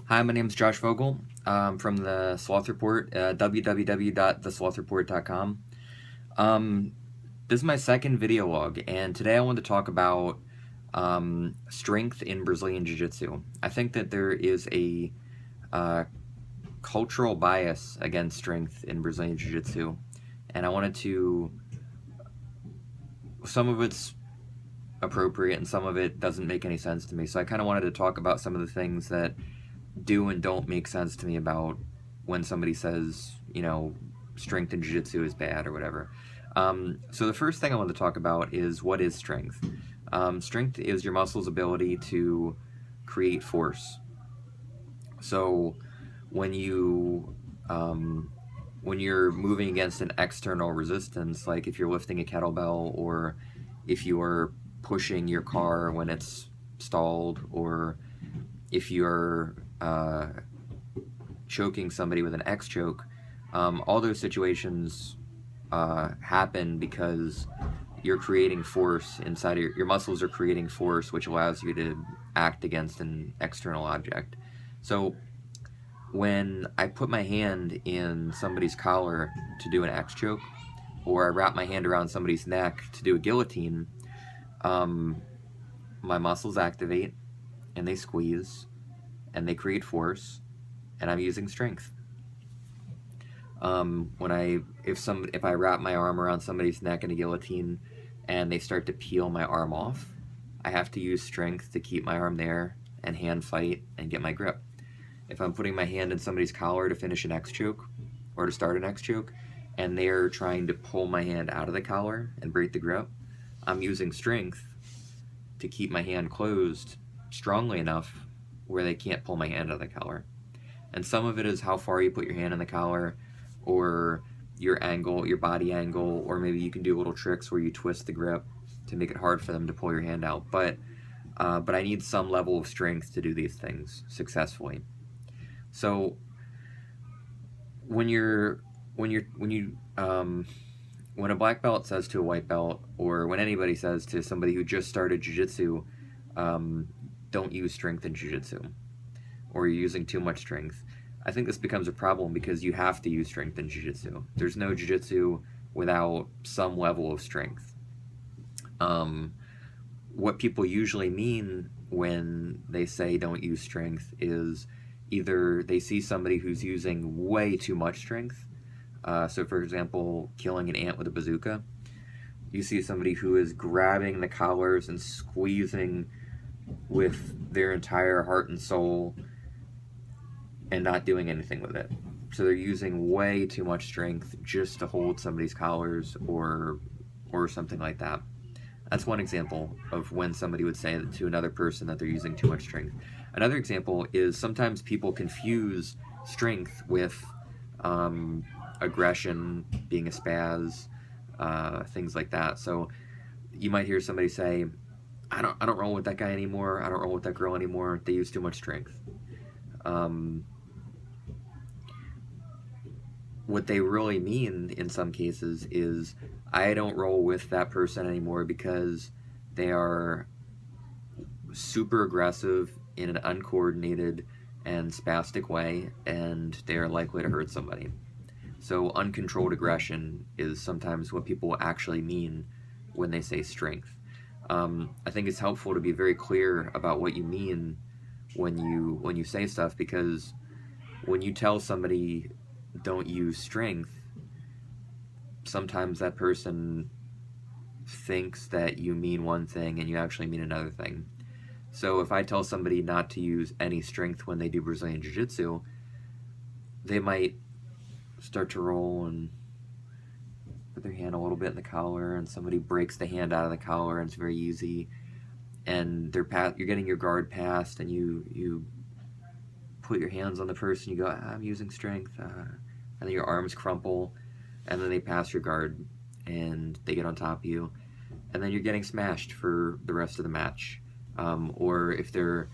Hi, my name is Josh Vogel from the Sloth Report, www.theslothReport.com. Um, this is my second video log, and today I want to talk about strength in Brazilian Jiu-Jitsu. I think that there is a cultural bias against strength in Brazilian Jiu-Jitsu, and I wanted to, some of it's appropriate and some of it doesn't make any sense to me, so I kind of wanted to talk about some of the things that do and don't make sense to me about when somebody says, strength in jiu-jitsu is bad or whatever. So the first thing I want to talk about is what is strength. Strength is your muscle's ability to create force. So when you're moving against an external resistance, like if you're lifting a kettlebell or if you're pushing your car when it's stalled, or if you're choking somebody with an X choke, all those situations happen because you're creating force inside of your muscles are creating force, which allows you to act against an external object. So when I put my hand in somebody's collar to do an X choke, or I wrap my hand around somebody's neck to do a guillotine, my muscles activate and they squeeze and they create force, and I'm using strength. If I wrap my arm around somebody's neck in a guillotine and they start to peel my arm off, I have to use strength to keep my arm there and hand fight and get my grip. If I'm putting my hand in somebody's collar to finish an X choke or to start an X choke, and they're trying to pull my hand out of the collar and break the grip, I'm using strength to keep my hand closed strongly enough where they can't pull my hand out of the collar. And some of it is how far you put your hand in the collar, or your angle, your body angle, or maybe you can do little tricks where you twist the grip to make it hard for them to pull your hand out. But I need some level of strength to do these things successfully. So when a black belt says to a white belt, or when anybody says to somebody who just started jiu-jitsu, don't use strength in jiu-jitsu, or you're using too much strength, I think this becomes a problem because you have to use strength in jiu-jitsu. There's no jiu-jitsu without some level of strength. What people usually mean when they say don't use strength is either they see somebody who's using way too much strength. So for example, killing an ant with a bazooka. You see somebody who is grabbing the collars and squeezing with their entire heart and soul and not doing anything with it. So they're using way too much strength just to hold somebody's collars or something like that. That's one example of when somebody would say to another person that they're using too much strength. Another example is sometimes people confuse strength with aggression, being a spaz, things like that. So you might hear somebody say, I don't roll with that guy anymore, I don't roll with that girl anymore, they use too much strength. What they really mean in some cases is, I don't roll with that person anymore because they are super aggressive in an uncoordinated and spastic way, and they are likely to hurt somebody. So uncontrolled aggression is sometimes what people actually mean when they say strength. I think it's helpful to be very clear about what you mean when you say stuff, because when you tell somebody don't use strength, sometimes that person thinks that you mean one thing and you actually mean another thing. So if I tell somebody not to use any strength when they do Brazilian Jiu-Jitsu, they might start to roll and put their hand a little bit in the collar, and somebody breaks the hand out of the collar and it's very easy, and you're getting your guard passed, and you put your hands on the person, you go, I'm using strength, and then your arms crumple, and then they pass your guard and they get on top of you, and then you're getting smashed for the rest of the match. Or if they're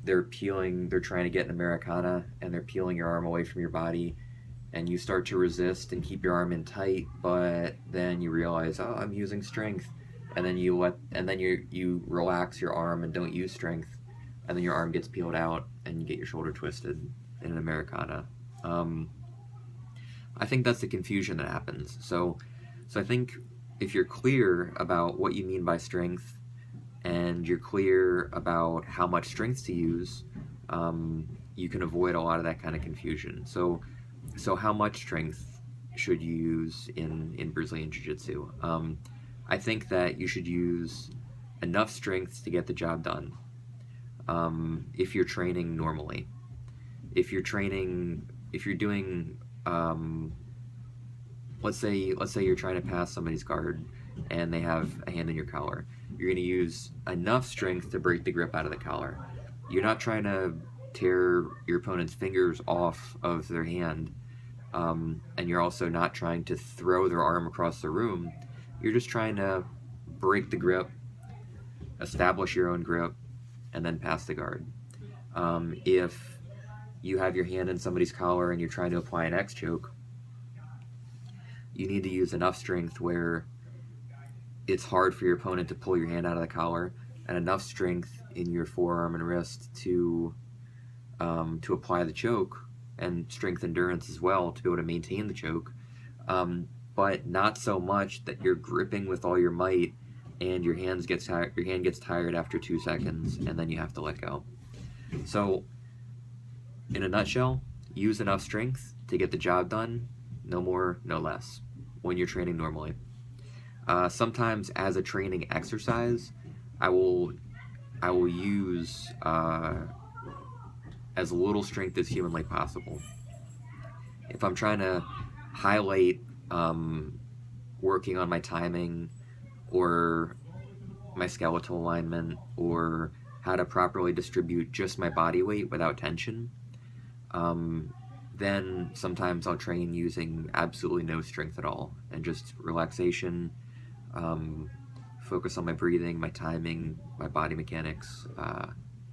trying to get an Americana and they're peeling your arm away from your body, and you start to resist and keep your arm in tight, but then you realize, oh, I'm using strength, and then you relax your arm and don't use strength. and then your arm gets peeled out and you get your shoulder twisted in an Americana. I think that's the confusion that happens. So I think if you're clear about what you mean by strength, and you're clear about how much strength to use, you can avoid a lot of that kind of confusion. So how much strength should you use in Brazilian Jiu-Jitsu? I think that you should use enough strength to get the job done. If you're training normally, if you're doing, let's say you're trying to pass somebody's guard and they have a hand in your collar, you're going to use enough strength to break the grip out of the collar. You're not trying to tear your opponent's fingers off of their hand, and you're also not trying to throw their arm across the room. You're just trying to break the grip, establish your own grip, and then pass the guard. If you have your hand in somebody's collar and you're trying to apply an X choke, you need to use enough strength where it's hard for your opponent to pull your hand out of the collar, and enough strength in your forearm and wrist to apply the choke, and strength endurance as well to be able to maintain the choke, but not so much that you're gripping with all your might and your hand gets tired after 2 seconds and then you have to let go. So in a nutshell, use enough strength to get the job done, no more, no less, when you're training normally. Sometimes as a training exercise, I will use as little strength as humanly possible. If I'm trying to highlight working on my timing or my skeletal alignment or how to properly distribute just my body weight without tension, then sometimes I'll train using absolutely no strength at all and just relaxation, focus on my breathing, my timing, my body mechanics,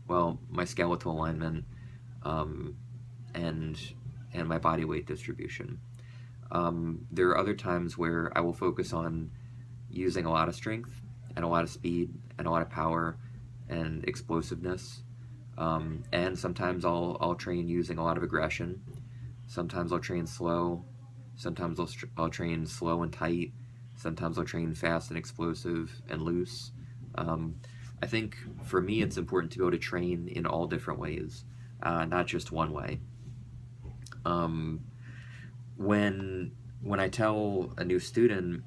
my skeletal alignment, and my body weight distribution. There are other times where I will focus on using a lot of strength and a lot of speed and a lot of power and explosiveness, and sometimes I'll train using a lot of aggression. Sometimes I'll train slow. Sometimes I'll train slow and tight. Sometimes I'll train fast and explosive and loose. I think for me it's important to be able to train in all different ways, not just one way. When I tell a new student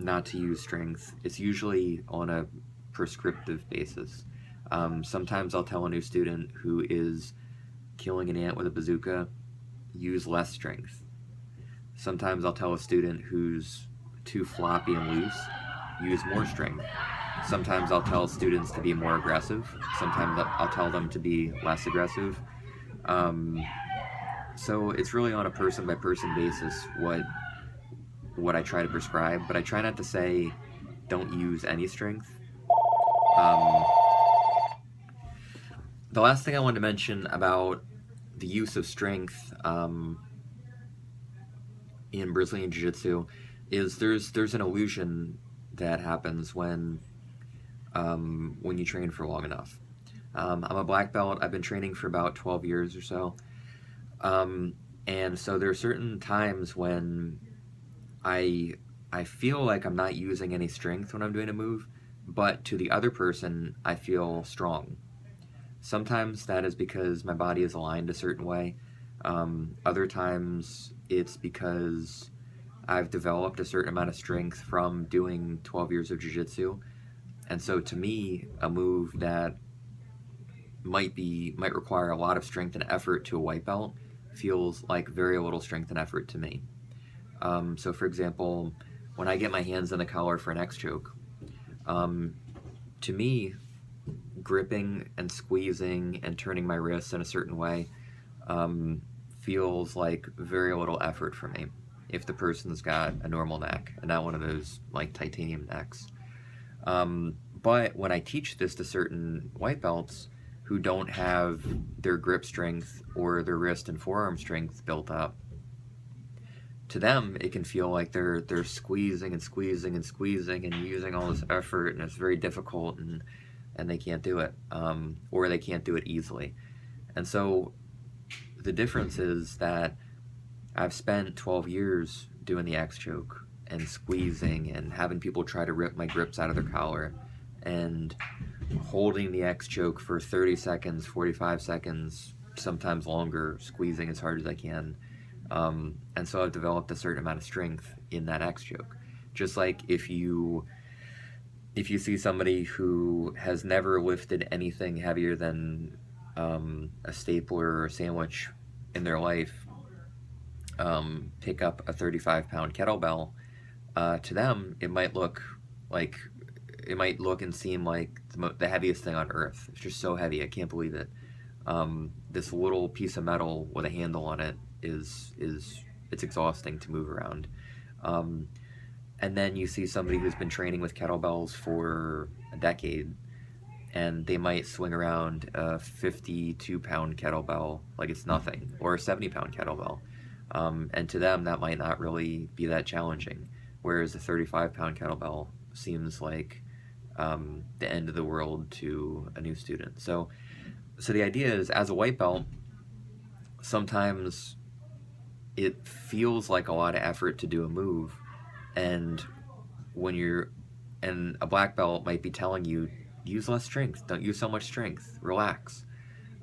not to use strength, it's usually on a prescriptive basis. Sometimes I'll tell a new student who is killing an ant with a bazooka, use less strength. Sometimes I'll tell a student who's too floppy and loose, use more strength. Sometimes I'll tell students to be more aggressive. Sometimes I'll tell them to be less aggressive. So it's really on a person-by-person basis what I try to prescribe, but I try not to say don't use any strength. The last thing I wanted to mention about the use of strength in Brazilian Jiu-Jitsu is there's an illusion that happens when you train for long enough. I'm a black belt. I've been training for about 12 years or so. And so there are certain times when I feel like I'm not using any strength when I'm doing a move, but to the other person, I feel strong. Sometimes that is because my body is aligned a certain way. Other times it's because I've developed a certain amount of strength from doing 12 years of jiu-jitsu. And so to me, a move that might require a lot of strength and effort to a white belt feels like very little strength and effort to me. So for example, when I get my hands in the collar for an X choke, to me, gripping and squeezing and turning my wrists in a certain way feels like very little effort for me if the person's got a normal neck and not one of those like titanium necks. But when I teach this to certain white belts who don't have their grip strength or their wrist and forearm strength built up, to them it can feel like they're squeezing and squeezing and squeezing and using all this effort, and it's very difficult, and and they can't do it, or they can't do it easily. And so the difference is that I've spent 12 years doing the X choke and squeezing and having people try to rip my grips out of their collar and holding the X choke for 30 seconds, 45 seconds, sometimes longer, squeezing as hard as I can. And so I've developed a certain amount of strength in that X choke. Just like if you see somebody who has never lifted anything heavier than a stapler or a sandwich in their life, pick up a 35-pound kettlebell, to them it might look and seem like the heaviest thing on earth. It's just so heavy, I can't believe it. This little piece of metal with a handle on it is it's exhausting to move around. And then you see somebody who's been training with kettlebells for a decade, and they might swing around a 52-pound kettlebell like it's nothing, or a 70-pound kettlebell. And to them, that might not really be that challenging, whereas a 35-pound kettlebell seems like the end of the world to a new student. So the idea is, as a white belt, sometimes it feels like a lot of effort to do a move, and a black belt might be telling you, use less strength, don't use so much strength, relax.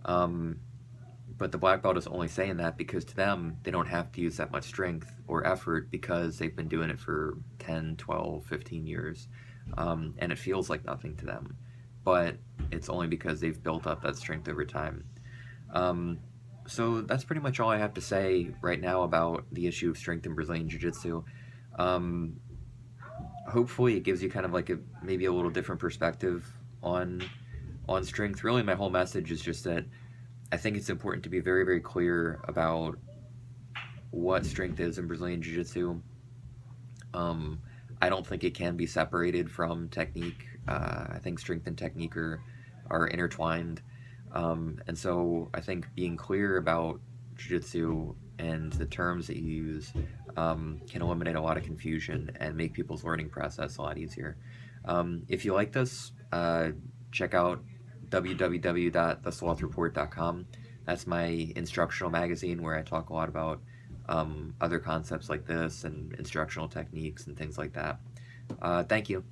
But the black belt is only saying that because to them, they don't have to use that much strength or effort because they've been doing it for 10, 12, 15 years. And it feels like nothing to them. But it's only because they've built up that strength over time. So that's pretty much all I have to say right now about the issue of strength in Brazilian Jiu-Jitsu. Hopefully it gives you kind of like maybe a little different perspective on strength. Really, my whole message is just that I think it's important to be very, very clear about what strength is in Brazilian Jiu-Jitsu. I don't think it can be separated from technique. I think strength and technique are intertwined. And so I think being clear about Jiu-Jitsu and the terms that you use can eliminate a lot of confusion and make people's learning process a lot easier. If you like this, check out www.theslothReport.com. That's my instructional magazine where I talk a lot about other concepts like this and instructional techniques and things like that. Thank you.